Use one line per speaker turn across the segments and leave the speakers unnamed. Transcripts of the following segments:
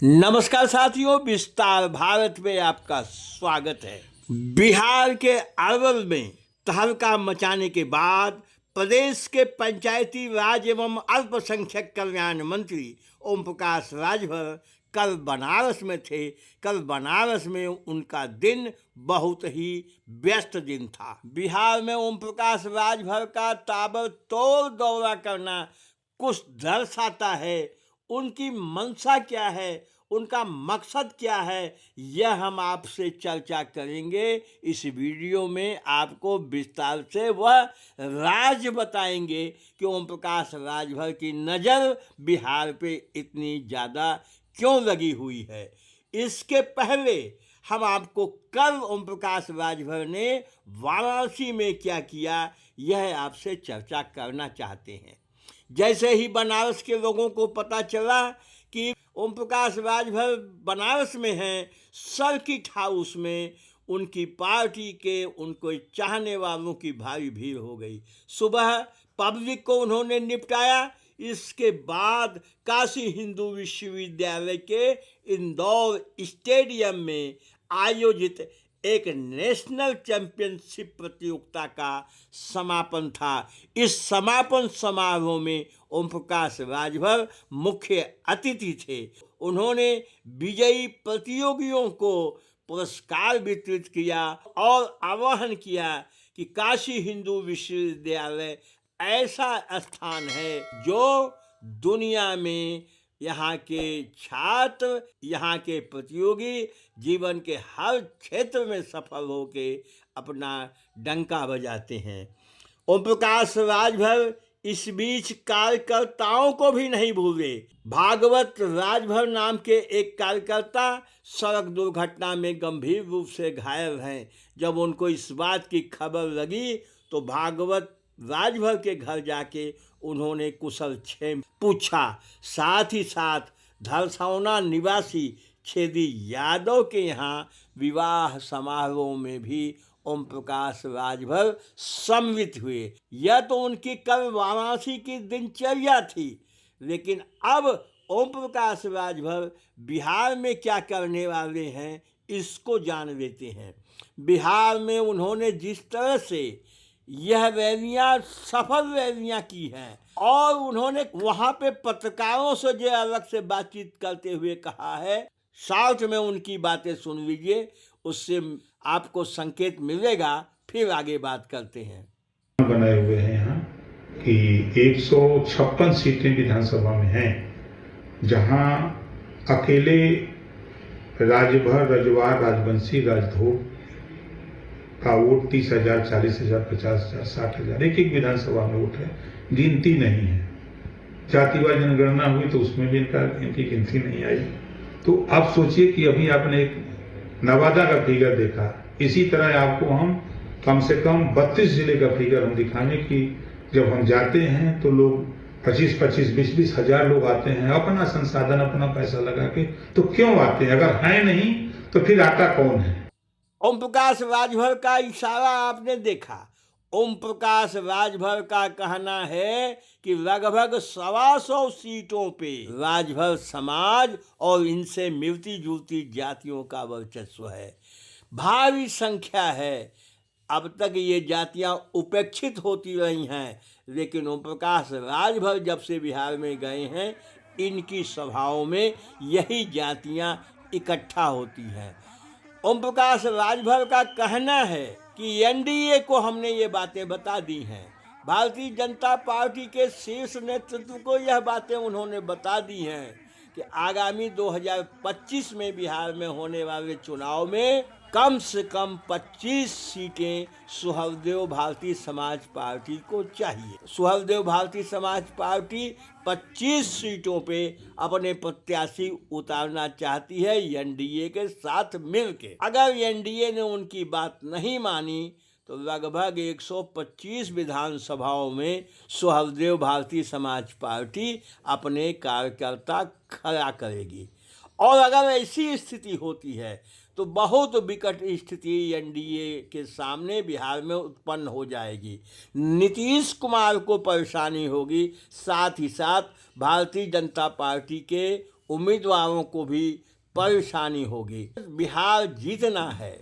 नमस्कार साथियों, विस्तार भारत में आपका स्वागत है। बिहार के अरवल में तहलका मचाने के बाद प्रदेश के पंचायती राज एवं अल्पसंख्यक कल्याण मंत्री ओम प्रकाश राजभर कल बनारस में थे। कल बनारस में उनका दिन बहुत ही व्यस्त दिन था। बिहार में ओम प्रकाश राजभर का ताबड़तोड़ दौरा करना कुछ दर्शाता है। उनकी मंशा क्या है, उनका मकसद क्या है, यह हम आपसे चर्चा करेंगे। इस वीडियो में आपको विस्तार से वह राज बताएंगे कि ओम प्रकाश राजभर की नज़र बिहार पे इतनी ज़्यादा क्यों लगी हुई है। इसके पहले हम आपको कल ओम प्रकाश राजभर ने वाराणसी में क्या किया, यह आपसे चर्चा करना चाहते हैं। जैसे ही बनारस के लोगों को पता चला कि ओम प्रकाश राजभर बनारस में हैं, सर्किट हाउस में उनकी पार्टी के उनको चाहने वालों की भारी भीड़ हो गई। सुबह पब्लिक को उन्होंने निपटाया। इसके बाद काशी हिंदू विश्वविद्यालय के इंदौर स्टेडियम में आयोजित एक नेशनल चैंपियनशिप प्रतियोगिता का समापन था। इस समापन समारोह में ओम प्रकाश राजभर मुख्य अतिथि थे। उन्होंने विजयी प्रतियोगियों को पुरस्कार वितरित किया और आह्वान किया कि काशी हिंदू विश्वविद्यालय ऐसा स्थान है जो दुनिया में यहाँ के छात्र, यहाँ के प्रतियोगी जीवन के हर क्षेत्र में सफल होके अपना डंका बजाते हैं। ओम प्रकाश राजभर इस बीच कार्यकर्ताओं को भी नहीं भूले। भागवत राजभर नाम के एक कार्यकर्ता सड़क दुर्घटना में गंभीर रूप से घायल हैं। जब उनको इस बात की खबर लगी तो भागवत राजभर के घर जाके उन्होंने कुशल क्षेम पूछा। साथ ही साथ धरसौना निवासी छेदी यादव के यहाँ विवाह समारोह में भी ओम प्रकाश राजभर सम्मिलित हुए। यह तो उनकी कल वाराणसी की दिनचर्या थी, लेकिन अब ओम प्रकाश राजभर बिहार में क्या करने वाले हैं, इसको जान लेते हैं। बिहार में उन्होंने जिस तरह से यह रैलियां सफल रैलियां की हैं और उन्होंने वहां पे पत्रकारों से जो अलग से बातचीत करते हुए कहा है, शॉर्ट में उनकी बातें सुन लीजिए, उससे आपको संकेत मिलेगा। फिर आगे बात करते हैं।
बनाए हुए हैं यहाँ कि 156 सीटें विधानसभा में हैं, जहां अकेले राजभर, रजवार, राजवंशी, राजधोक का वोट 30,000, 40,000, 50,000, 60,000 एक एक विधानसभा में वोट है। गिनती नहीं है। जातिवार जनगणना हुई तो उसमें भी इनकी गिनती नहीं आई। तो आप सोचिए कि अभी आपने एक नवादा का फिगर देखा, इसी तरह आपको हम कम से कम 32 जिले का फिगर हम दिखाने की जब हम जाते हैं तो लोग 25-25, 20-20 हजार लोग आते हैं अपना संसाधन, अपना पैसा लगा के। तो क्यों आते हैं? अगर है नहीं तो फिर आता कौन है?
ओम प्रकाश राजभर का इशारा आपने देखा। ओम प्रकाश राजभर का कहना है कि लगभग 125 सीटों पे राजभर समाज और इनसे मिलती जुलती जातियों का वर्चस्व है, भारी संख्या है। अब तक ये जातियां उपेक्षित होती रही हैं, लेकिन ओम प्रकाश राजभर जब से बिहार में गए हैं, इनकी सभाओं में यही जातियां इकट्ठा होती हैं। ओम प्रकाश राजभर का कहना है कि एनडीए को हमने ये बातें बता दी हैं। भारतीय जनता पार्टी के शीर्ष नेतृत्व को यह बातें उन्होंने बता दी हैं कि आगामी 2025 में बिहार में होने वाले चुनाव में कम से कम 25 सीटें सुहलदेव भारतीय समाज पार्टी को चाहिए। सुहलदेव भारतीय समाज पार्टी 25 सीटों पे अपने प्रत्याशी उतारना चाहती है एनडीए के साथ मिलके। अगर एनडीए ने उनकी बात नहीं मानी तो लगभग 125 विधानसभाओं में सुहलदेव भारतीय समाज पार्टी अपने कार्यकर्ता खड़ा करेगी। और अगर ऐसी स्थिति होती है तो बहुत विकट स्थिति एनडीए के सामने बिहार में उत्पन्न हो जाएगी। नीतीश कुमार को परेशानी होगी, साथ ही साथ भारतीय जनता पार्टी के उम्मीदवारों को भी परेशानी होगी। बिहार जीतना है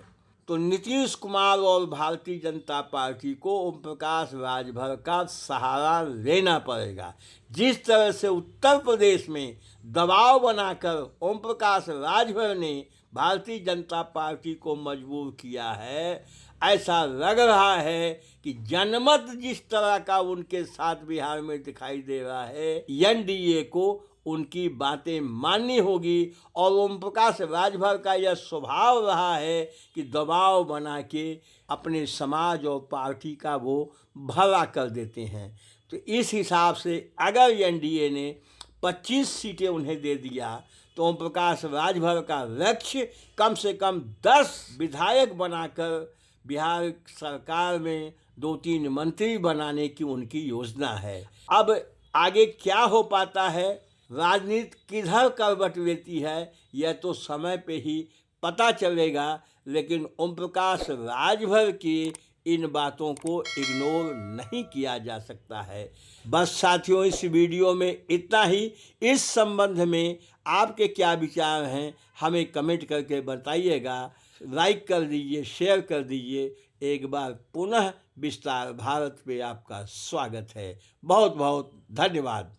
तो नीतीश कुमार और भारतीय जनता पार्टी को ओम प्रकाश राजभर का सहारा लेना पड़ेगा। जिस तरह से उत्तर प्रदेश में दबाव बनाकर ओम प्रकाश राजभर ने भारतीय जनता पार्टी को मजबूर किया है, ऐसा लग रहा है कि जनमत जिस तरह का उनके साथ बिहार में दिखाई दे रहा है, एनडीए को उनकी बातें माननी होगी। और ओम प्रकाश राजभर का यह स्वभाव रहा है कि दबाव बना के अपने समाज और पार्टी का वो भला कर देते हैं। तो इस हिसाब से अगर एनडीए ने 25 सीटें उन्हें दे दिया तो ओम प्रकाश राजभर का लक्ष्य कम से कम 10 विधायक बनाकर बिहार सरकार में 2-3 मंत्री बनाने की उनकी योजना है। अब आगे क्या हो पाता है, राजनीति किधर करवट लेती है, यह तो समय पे ही पता चलेगा। लेकिन ओम प्रकाश राजभर की इन बातों को इग्नोर नहीं किया जा सकता है। बस साथियों, इस वीडियो में इतना ही। इस संबंध में आपके क्या विचार हैं हमें कमेंट करके बताइएगा। लाइक कर दीजिए, शेयर कर दीजिए। एक बार पुनः विस्तार भारत पे आपका स्वागत है। बहुत बहुत धन्यवाद।